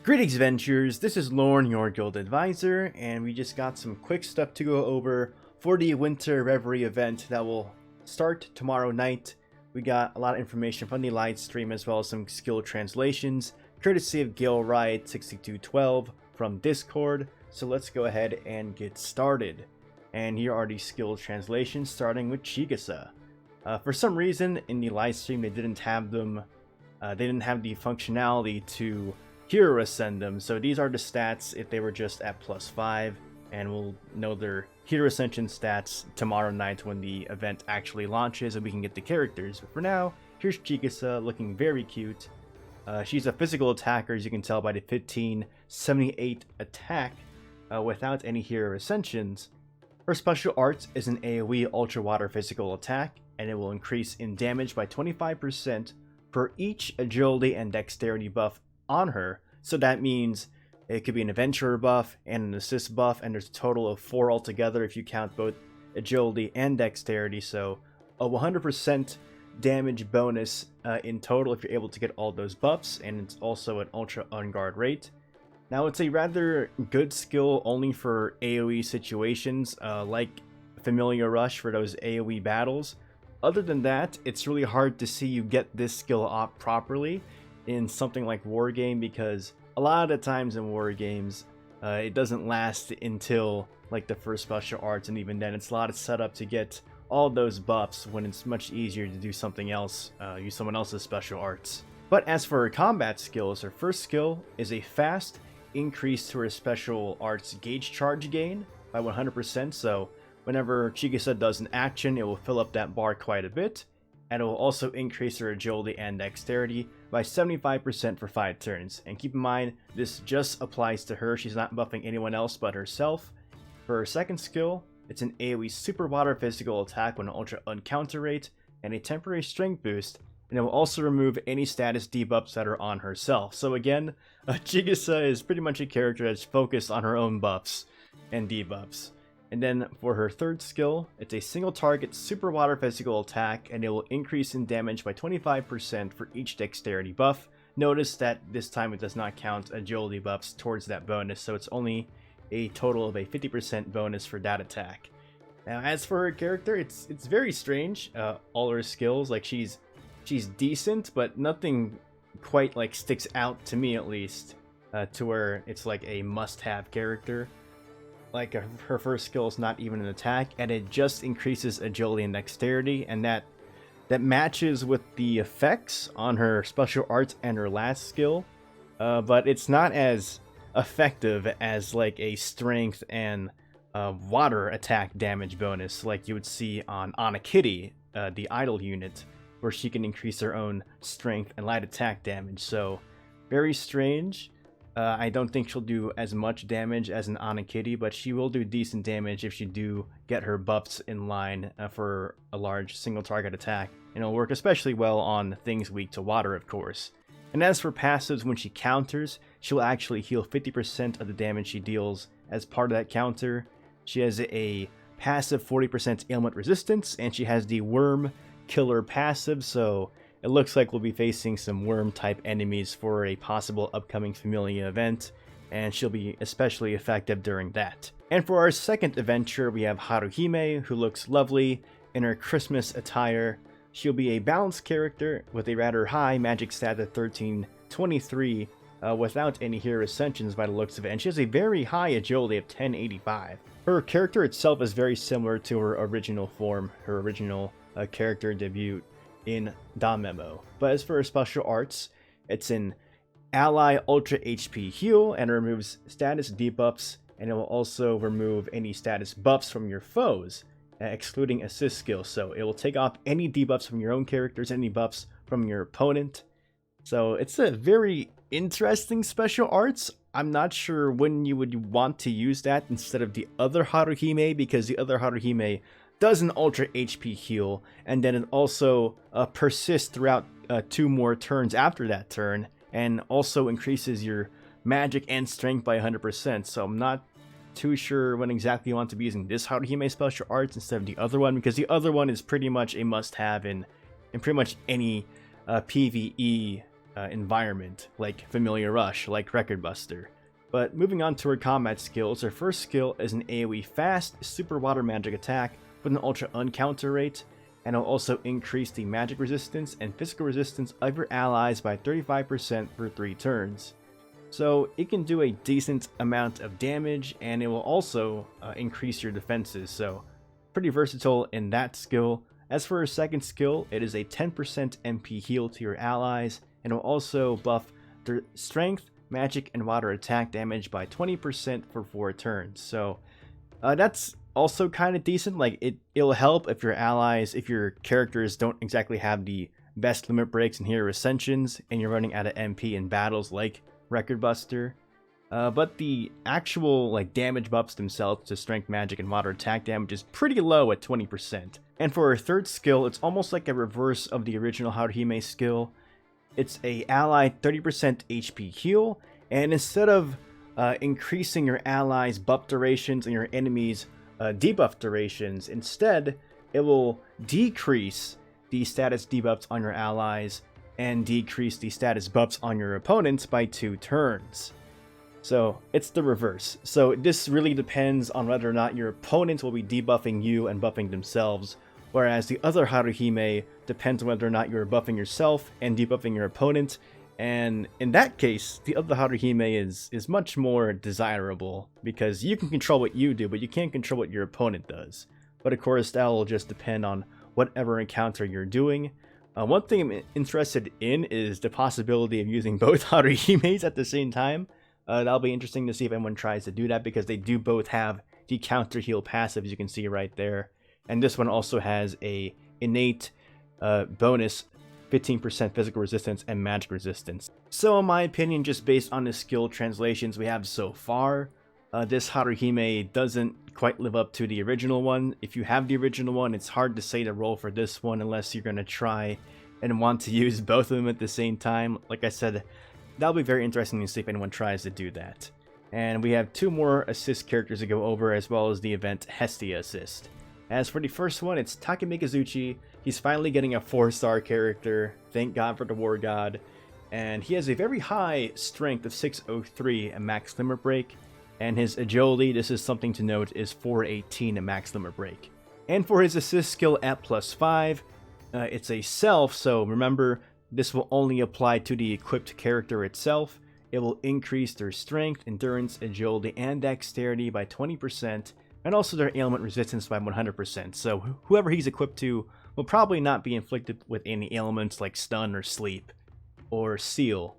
Greetings, Adventurers. This is Lorne, your guild advisor, and we just got some quick stuff to go over for the Winter Reverie event that will start tomorrow night. We got a lot of information from the live stream as well as some skill translations, courtesy of GilRiot6212 from Discord. So let's go ahead and get started. And here are the skill translations, starting with Chigusa. For some reason, in the live stream, they didn't have them. They didn't have the functionality to hero ascend them, so these are the stats if they were just at +5, and we'll know their hero ascension stats tomorrow night when the event actually launches and we can get the characters. But for now, here's Chigusa looking very cute. She's a physical attacker, as you can tell by the 1578 attack without any hero ascensions. Her special art is an AoE ultra water physical attack, and it will increase in damage by 25% for each agility and dexterity buff on her. So that means it could be an adventurer buff and an assist buff, and there's a total of 4 altogether if you count both agility and dexterity. So a 100% damage bonus in total if you're able to get all those buffs, and it's also an ultra on guard rate. Now it's a rather good skill only for AoE situations like Familiar Rush for those AoE battles. Other than that, it's really hard to see you get this skill up properly in something like War Game, because a lot of the times in War Games it doesn't last until like the first special arts, and even then it's a lot of setup to get all those buffs when it's much easier to do something else, use someone else's special arts. But as for her combat skills, her first skill is a fast increase to her special arts gauge charge gain by 100%, so whenever Chigusa does an action, it will fill up that bar quite a bit, and it will also increase her agility and dexterity by 75% for 5 turns. And keep in mind, this just applies to her, she's not buffing anyone else but herself. For her second skill, it's an AoE super water physical attack with an ultra uncounter rate and a temporary strength boost, and it will also remove any status debuffs that are on herself. So again, Chigusa is pretty much a character that's focused on her own buffs and debuffs. And then for her third skill, it's a single target super water physical attack, and it will increase in damage by 25% for each dexterity buff. Notice that this time it does not count agility buffs towards that bonus, so it's only a total of a 50% bonus for that attack. Now as for her character, it's very strange. All her skills, like she's decent, but nothing quite like sticks out to me, at least, to where it's like a must-have character. Like her first skill is not even an attack, and it just increases agility and dexterity, and that matches with the effects on her special arts and her last skill, but it's not as effective as like a strength and water attack damage bonus like you would see on Kitty, the idle unit, where she can increase her own strength and light attack damage. So very strange. I don't think she'll do as much damage as an Kitty, but she will do decent damage if she do get her buffs in line for a large single target attack. And it'll work especially well on things weak to water, of course. And as for passives, when she counters, she'll actually heal 50% of the damage she deals as part of that counter. She has a passive 40% ailment resistance, and she has the Worm Killer passive, so it looks like we'll be facing some worm-type enemies for a possible upcoming Familia event, and she'll be especially effective during that. And for our second adventure, we have Haruhime, who looks lovely in her Christmas attire. She'll be a balanced character with a rather high magic stat at 1323, without any hero ascensions by the looks of it, and she has a very high agility of 1085. Her character itself is very similar to her original form, her original character debut in DanMemo. But as for her special arts, it's an ally ultra HP heal, and it removes status debuffs, and it will also remove any status buffs from your foes, excluding assist skills. So it will take off any debuffs from your own characters, any buffs from your opponent. So it's a very interesting special arts. I'm not sure when you would want to use that instead of the other Haruhime, because the other Haruhime does an ultra HP heal, and then it also persists throughout 2 more turns after that turn, and also increases your magic and strength by 100%. So I'm not too sure when exactly you want to be using this Haruhime special arts instead of the other one, because the other one is pretty much a must-have in pretty much any PvE environment, like Familiar Rush, like Record Buster. But moving on to her combat skills, her first skill is an AoE fast super water magic attack with an ultra uncounter rate, and it will also increase the magic resistance and physical resistance of your allies by 35% for 3 turns. So it can do a decent amount of damage, and it will also increase your defenses, so pretty versatile in that skill. As for her second skill, it is a 10% MP heal to your allies, and will also buff their strength, magic, and water attack damage by 20% for 4 turns. So that's also kind of decent. Like it'll help if your allies, if your characters don't exactly have the best limit breaks and hero ascensions, and you're running out of MP in battles like Record Buster. But the actual like damage buffs themselves to strength, magic, and water attack damage is pretty low at 20%. And for her third skill, it's almost like a reverse of the original Haruhime skill. It's a ally 30% HP heal, and instead of increasing your allies' buff durations and your enemies' debuff durations, instead it will decrease the status debuffs on your allies and decrease the status buffs on your opponents by 2 turns. So it's the reverse. So this really depends on whether or not your opponents will be debuffing you and buffing themselves, whereas the other Haruhime depends on whether or not you're buffing yourself and debuffing your opponent. And in that case, the other Haruhime is much more desirable, because you can control what you do, but you can't control what your opponent does. But of course, that will just depend on whatever encounter you're doing. One thing I'm interested in is the possibility of using both Haruhimes at the same time. That'll be interesting to see if anyone tries to do that, because they do both have the counter heal passive, as you can see right there. And this one also has a innate bonus 15% physical resistance and magic resistance. So in my opinion, just based on the skill translations we have so far, this Haruhime doesn't quite live up to the original one. If you have the original one, it's hard to say to roll for this one unless you're going to try and want to use both of them at the same time. Like I said, that'll be very interesting to see if anyone tries to do that. And we have 2 more assist characters to go over, as well as the event Hestia assist. As for the first one, it's Taka Mikazuchi. He's finally getting a 4-star character, thank God for the War God. And he has a very high strength of 603 and max limit break. And his agility, this is something to note, is 418 and max limit break. And for his assist skill at +5, it's a self, so remember, this will only apply to the equipped character itself. It will increase their strength, endurance, agility, and dexterity by 20%, and also their ailment resistance by 100%. So whoever he's equipped to will probably not be inflicted with any ailments like stun or sleep or seal.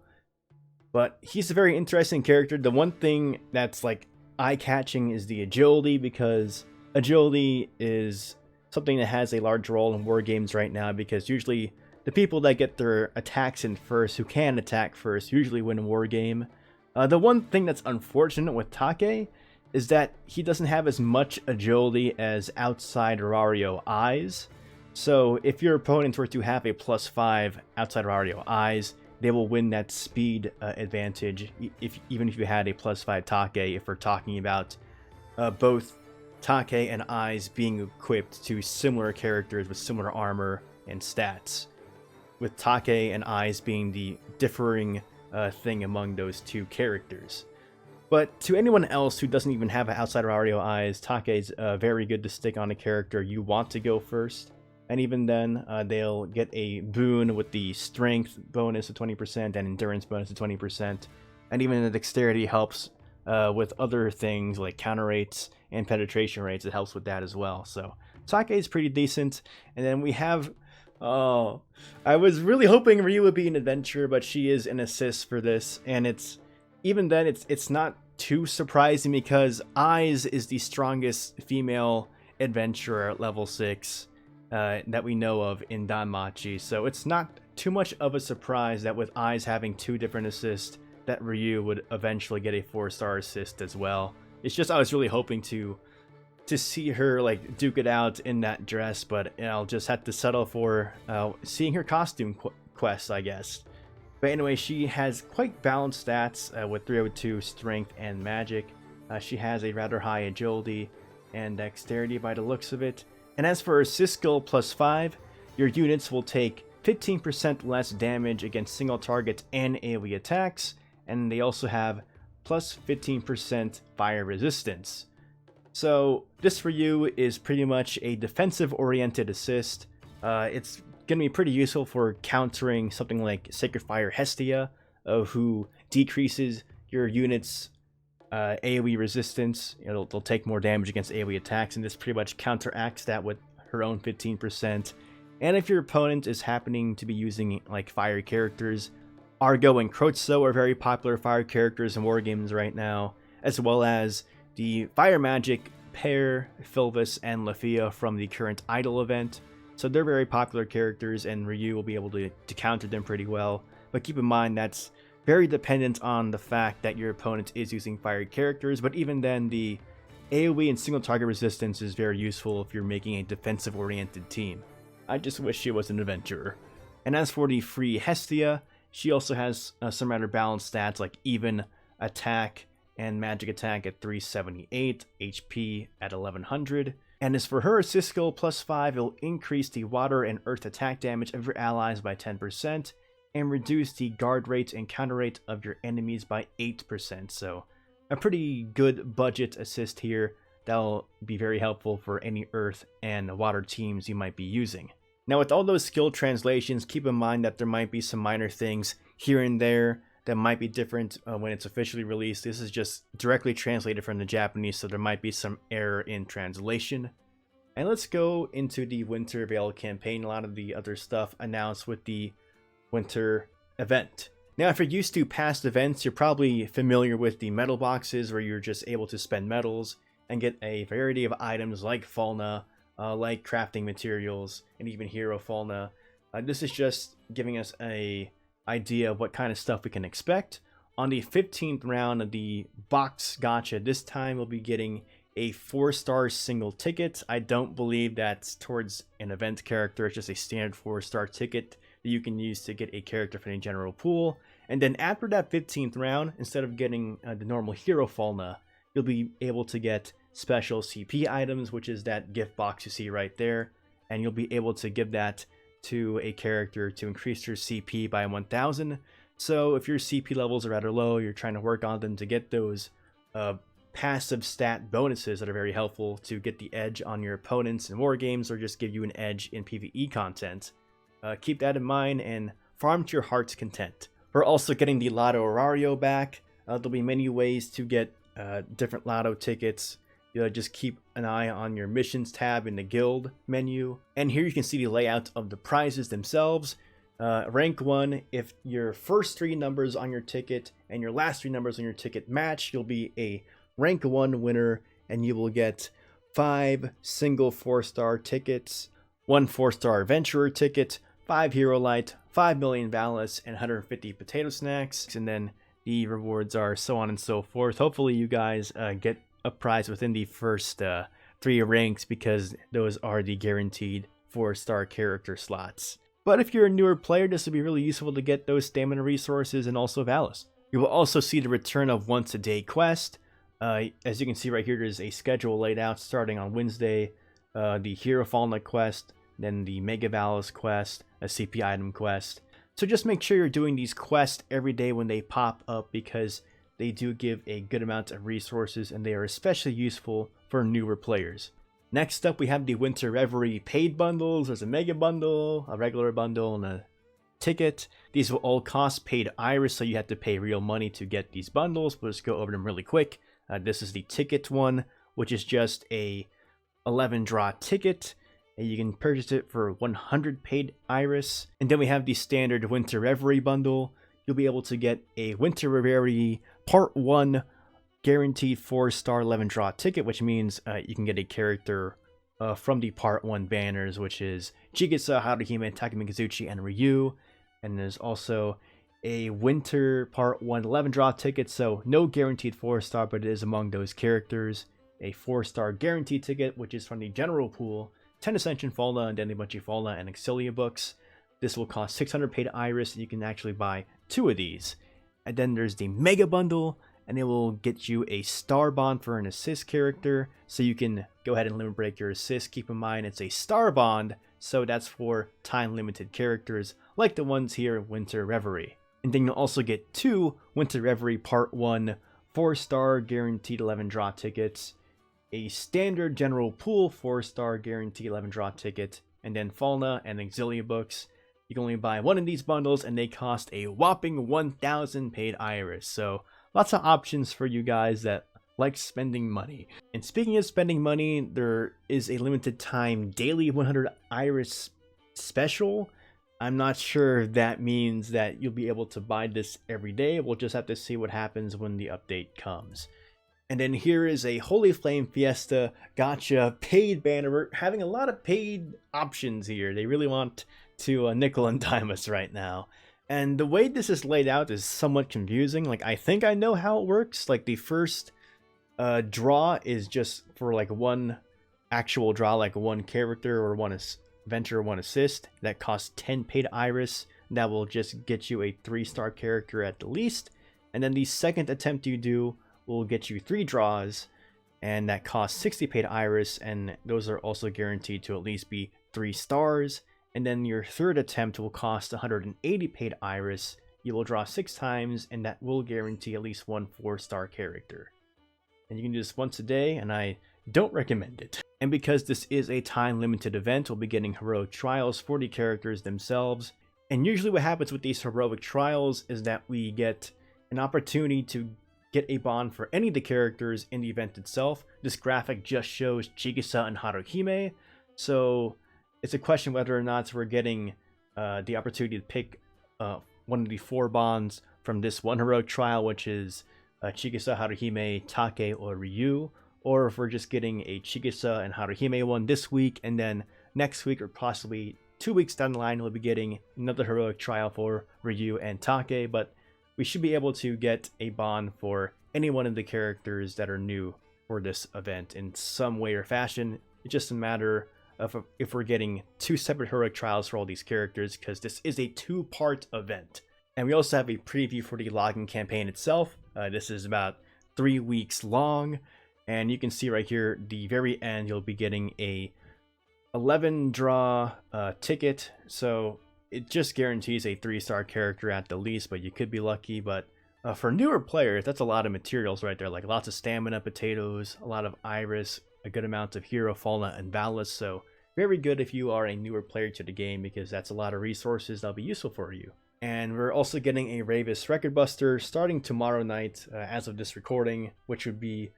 But he's a very interesting character. The one thing that's like eye-catching is the agility, because agility is something that has a large role in war games right now, because usually the people that get their attacks in first, who can attack first, usually win a war game. The one thing that's unfortunate with Take is that he doesn't have as much agility as outside Rario Eyes. So if your opponents were to have a +5 outside Rario Eyes, they will win that speed advantage, even if you had a +5 Take, if we're talking about both Take and Eyes being equipped to similar characters with similar armor and stats, with Take and Eyes being the differing thing among those 2 characters. But to anyone else who doesn't even have an outside Rario Eyes, Take is very good to stick on a character you want to go first. And even then, they'll get a boon with the strength bonus of 20% and endurance bonus of 20%. And even the dexterity helps with other things like counter rates and penetration rates. It helps with that as well. So Take is pretty decent. And then we have... Oh, I was really hoping Ryu would be an adventure, but she is an assist for this. And even then, it's not too surprising, because Eyes is the strongest female adventurer at level 6. That we know of in Danmachi, so it's not too much of a surprise that with Eyes having 2 different assists, that Ryu would eventually get a 4-star assist as well. It's just I was really hoping to see her like duke it out in that dress, but I'll just have to settle for seeing her costume quest, I guess. But anyway, she has quite balanced stats with 302 strength and magic. She has a rather high agility and dexterity by the looks of it. And as for her assist skill +5, your units will take 15% less damage against single target and AoE attacks, and they also have plus 15% fire resistance. So this for you is pretty much a defensive oriented assist. It's going to be pretty useful for countering something like Sacred Fire Hestia, who decreases your unit's AoE resistance. They'll take more damage against AoE attacks, and this pretty much counteracts that with her own 15%. And if your opponent is happening to be using like fire characters, Argo and Krozo are very popular fire characters in wargames right now, as well as the Fire Magic pair, Philvis and Lafia from the current Idol event. So they're very popular characters, and Ryu will be able to counter them pretty well. But keep in mind that's very dependent on the fact that your opponent is using fire characters, but even then the AoE and single target resistance is very useful if you're making a defensive oriented team. I just wish she was an adventurer. And as for the free Hestia, she also has some rather balanced stats like even attack and magic attack at 378, HP at 1100. And as for her assist skill +5, it'll increase the water and earth attack damage of your allies by 10% and reduce the guard rate and counter rate of your enemies by 8%. So a pretty good budget assist here that'll be very helpful for any earth and water teams you might be using. Now with all those skill translations, keep in mind that there might be some minor things here and there that might be different when it's officially released. This is just directly translated from the Japanese, so there might be some error in translation. And let's go into the Winter Veil campaign, a lot of the other stuff announced with the Winter event. Now if you're used to past events, you're probably familiar with the medal boxes where you're just able to spend medals and get a variety of items like Falna, like crafting materials, and even hero Falna. This is just giving us a idea of what kind of stuff we can expect. On the 15th round of the box gacha, this time we'll be getting a 4-star single ticket. I don't believe that's towards an event character. It's just a standard 4-star ticket that you can use to get a character from the general pool. And then after that 15th round, instead of getting the normal hero Falna, you'll be able to get special CP items, which is that gift box you see right there, and you'll be able to give that to a character to increase your CP by 1000. So if your CP levels are rather low, you're trying to work on them to get those passive stat bonuses that are very helpful to get the edge on your opponents in war games or just give you an edge in PvE content. Keep that in mind and farm to your heart's content. We're also getting the Lotto Horario back. There'll be many ways to get different Lotto tickets. Just keep an eye on your missions tab in the guild menu. And here you can see the layout of the prizes themselves. Rank 1, if your first 3 numbers on your ticket and your last 3 numbers on your ticket match, you'll be a rank 1 winner, and you will get 5 single 4-star tickets, 1 4-star adventurer ticket, 5 hero light, 5 million Valis, and 150 potato snacks. And then the rewards are so on and so forth. Hopefully you guys get a prize within the first 3 ranks, because those are the guaranteed 4-star character slots. But if you're a newer player, this would be really useful to get those stamina resources and also Valis. You will also see the return of once a day quest. As you can see right here, there's a schedule laid out starting on Wednesday. The Hero Falna quest, then the Mega Valis quest, a CP item quest. So just make sure you're doing these quests every day when they pop up, because they do give a good amount of resources and they are especially useful for newer players. Next up, we have the Winter Reverie paid bundles. There's a mega bundle, a regular bundle, and a ticket. These will all cost paid iris, so you have to pay real money to get these bundles. We'll just go over them really quick. This is the ticket one, which is just a 11 draw ticket. And you can purchase it for 100 paid iris. And then we have the standard Winter Reverie bundle. You'll be able to get a Winter Reverie Part 1 guaranteed 4-star 11 draw ticket, which means you can get a character from the Part 1 banners, which is Jigasa, Haruhime, Taka Mikazuchi, and Ryu. And there's also a Winter Part 1 11 draw ticket, so no guaranteed 4-star, but it is among those characters. A 4-star guaranteed ticket, which is from the general pool, 10 Ascension Falna, and Denibachi Falna, and Exilia books. This will cost 600 paid iris, and you can actually buy 2 of these. And then there's the Mega Bundle, and it will get you a Star Bond for an assist character, so you can go ahead and limit break your assist. Keep in mind, it's a Star Bond, so that's for time-limited characters like the ones here, Winter Reverie. And then you'll also get 2 Winter Reverie Part 1 4-star guaranteed 11 draw tickets, a standard general pool 4-star guaranteed 11 draw ticket, and then Fauna and Exilia books. You can only buy one of these bundles and they cost a whopping 1,000 paid iris. So lots of options for you guys that like spending money. And speaking of spending money, there is a limited time daily 100 iris special. I'm not sure if that means that you'll be able to buy this every day. We'll just have to see what happens when the update comes. And then here is a Holy Flame Fiesta Gotcha paid banner. We're having a lot of paid options here. They really want to nickel and dime us right now. And the way this is laid out is somewhat confusing. Like, I think I know how it works. Like, the first draw is just for like one actual draw, like one character or one adventure or one assist. That costs 10 paid iris. That will just get you a 3-star character at the least. And then the second attempt you do will get you 3 draws, and that costs 60 paid iris, and those are also guaranteed to at least be 3 stars. And then your third attempt will cost 180 paid iris. You will draw 6 times, and that will guarantee at least 1 4-star character. And you can do this once a day, and I don't recommend it. And because this is a time-limited event, we'll be getting heroic trials for the characters themselves. And usually what happens with these heroic trials is that we get an opportunity to get a bond for any of the characters in the event itself. This graphic just shows Chigusa and Haruhime, so it's a question whether or not we're getting the opportunity to pick one of the 4 bonds from this one heroic trial, which is Chigusa, Haruhime, Take, or Ryu, or if we're just getting a Chigusa and Haruhime one this week, and then next week or possibly 2 weeks down the line we'll be getting another heroic trial for Ryu and Take. But we should be able to get a bond for any one of the characters that are new for this event in some way or fashion. It's just a matter of if we're getting 2 separate heroic trials for all these characters, because this is a 2-part event. And we also have a preview for the login campaign itself. This is about 3 weeks long, and you can see right here, the very end, you'll be getting a 11 draw ticket. So it just guarantees a 3-star character at the least, but you could be lucky. But for newer players, that's a lot of materials right there, like lots of stamina potatoes, a lot of iris, a good amount of hero, fauna, and ballast. So very good if you are a newer player to the game, because that's a lot of resources that'll be useful for you. And we're also getting a Ravis Record Buster starting tomorrow night as of this recording, which would be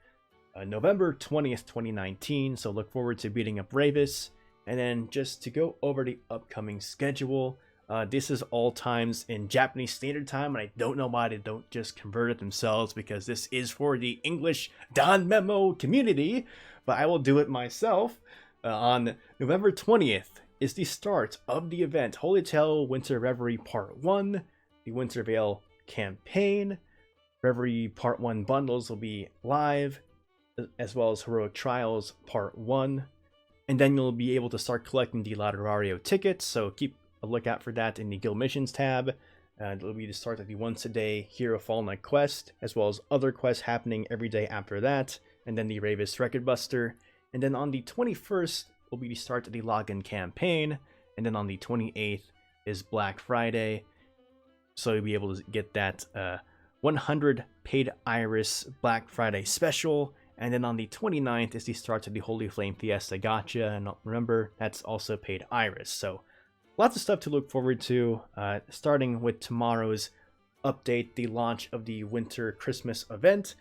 November 20th, 2019. So look forward to beating up Ravis. And then just to go over the upcoming schedule, this is all times in Japanese Standard Time, and I don't know why they don't just convert it themselves, because this is for the English DanMemo community, but I will do it myself. On November 20th is the start of the event, Holy Tale Winter Reverie Part 1, the Winter Veil campaign. Reverie Part 1 bundles will be live, as well as Heroic Trials Part 1. And then you'll be able to start collecting the Lotto tickets, so keep a lookout for that in the Guild Missions tab. It'll be the start of the once-a-day Hero Fall Night quest, as well as other quests happening every day after that, and then the Ravis Record Buster. And then on the 21st will be the start of the login campaign, and then on the 28th is Black Friday, so you'll be able to get that 100 paid iris Black Friday special. And then on the 29th is the start of the Holy Flame Fiesta Gotcha, and remember, that's also paid iris. So lots of stuff to look forward to, starting with tomorrow's update, the launch of the Winter Christmas event.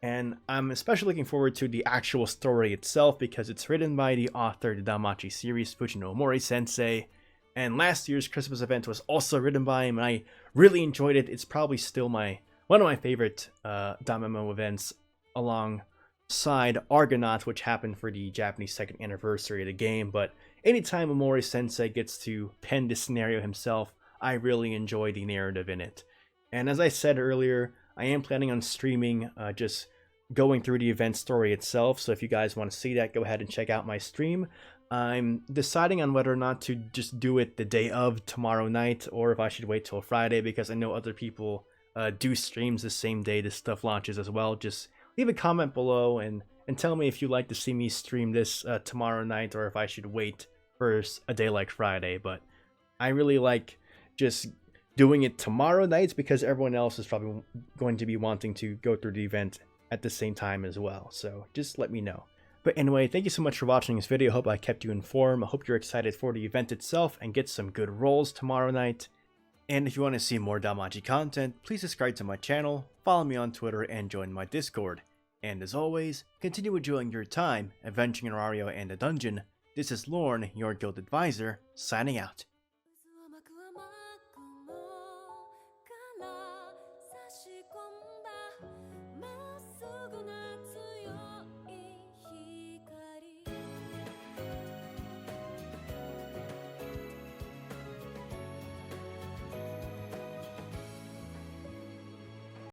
And I'm especially looking forward to the actual story itself, because it's written by the author of the DanMachi series, Fujino Omori Sensei. And last year's Christmas event was also written by him, and I really enjoyed it. It's probably still one of my favorite DanMemo events, alongside Argonaut, which happened for the Japanese 2nd anniversary of the game. But anytime Omori Sensei gets to pen the scenario himself, I really enjoy the narrative in it. And as I said earlier, I am planning on streaming, just going through the event story itself. So if you guys want to see that, go ahead and check out my stream. I'm deciding on whether or not to just do it the day of tomorrow night, or if I should wait till Friday, because I know other people do streams the same day this stuff launches as well. Just leave a comment below and tell me if you'd like to see me stream this tomorrow night, or if I should wait for a day like Friday, but I really like just doing it tomorrow nights because everyone else is probably going to be wanting to go through the event at the same time as well. So just let me know. But anyway, thank you so much for watching this video. I hope I kept you informed. I hope you're excited for the event itself and get some good rolls tomorrow night. And if you want to see more DanMemo content, please subscribe to my channel, follow me on Twitter, and join my Discord. And as always, continue enjoying your time adventuring in Aurario and the dungeon. This is Lorne, your guild advisor, signing out.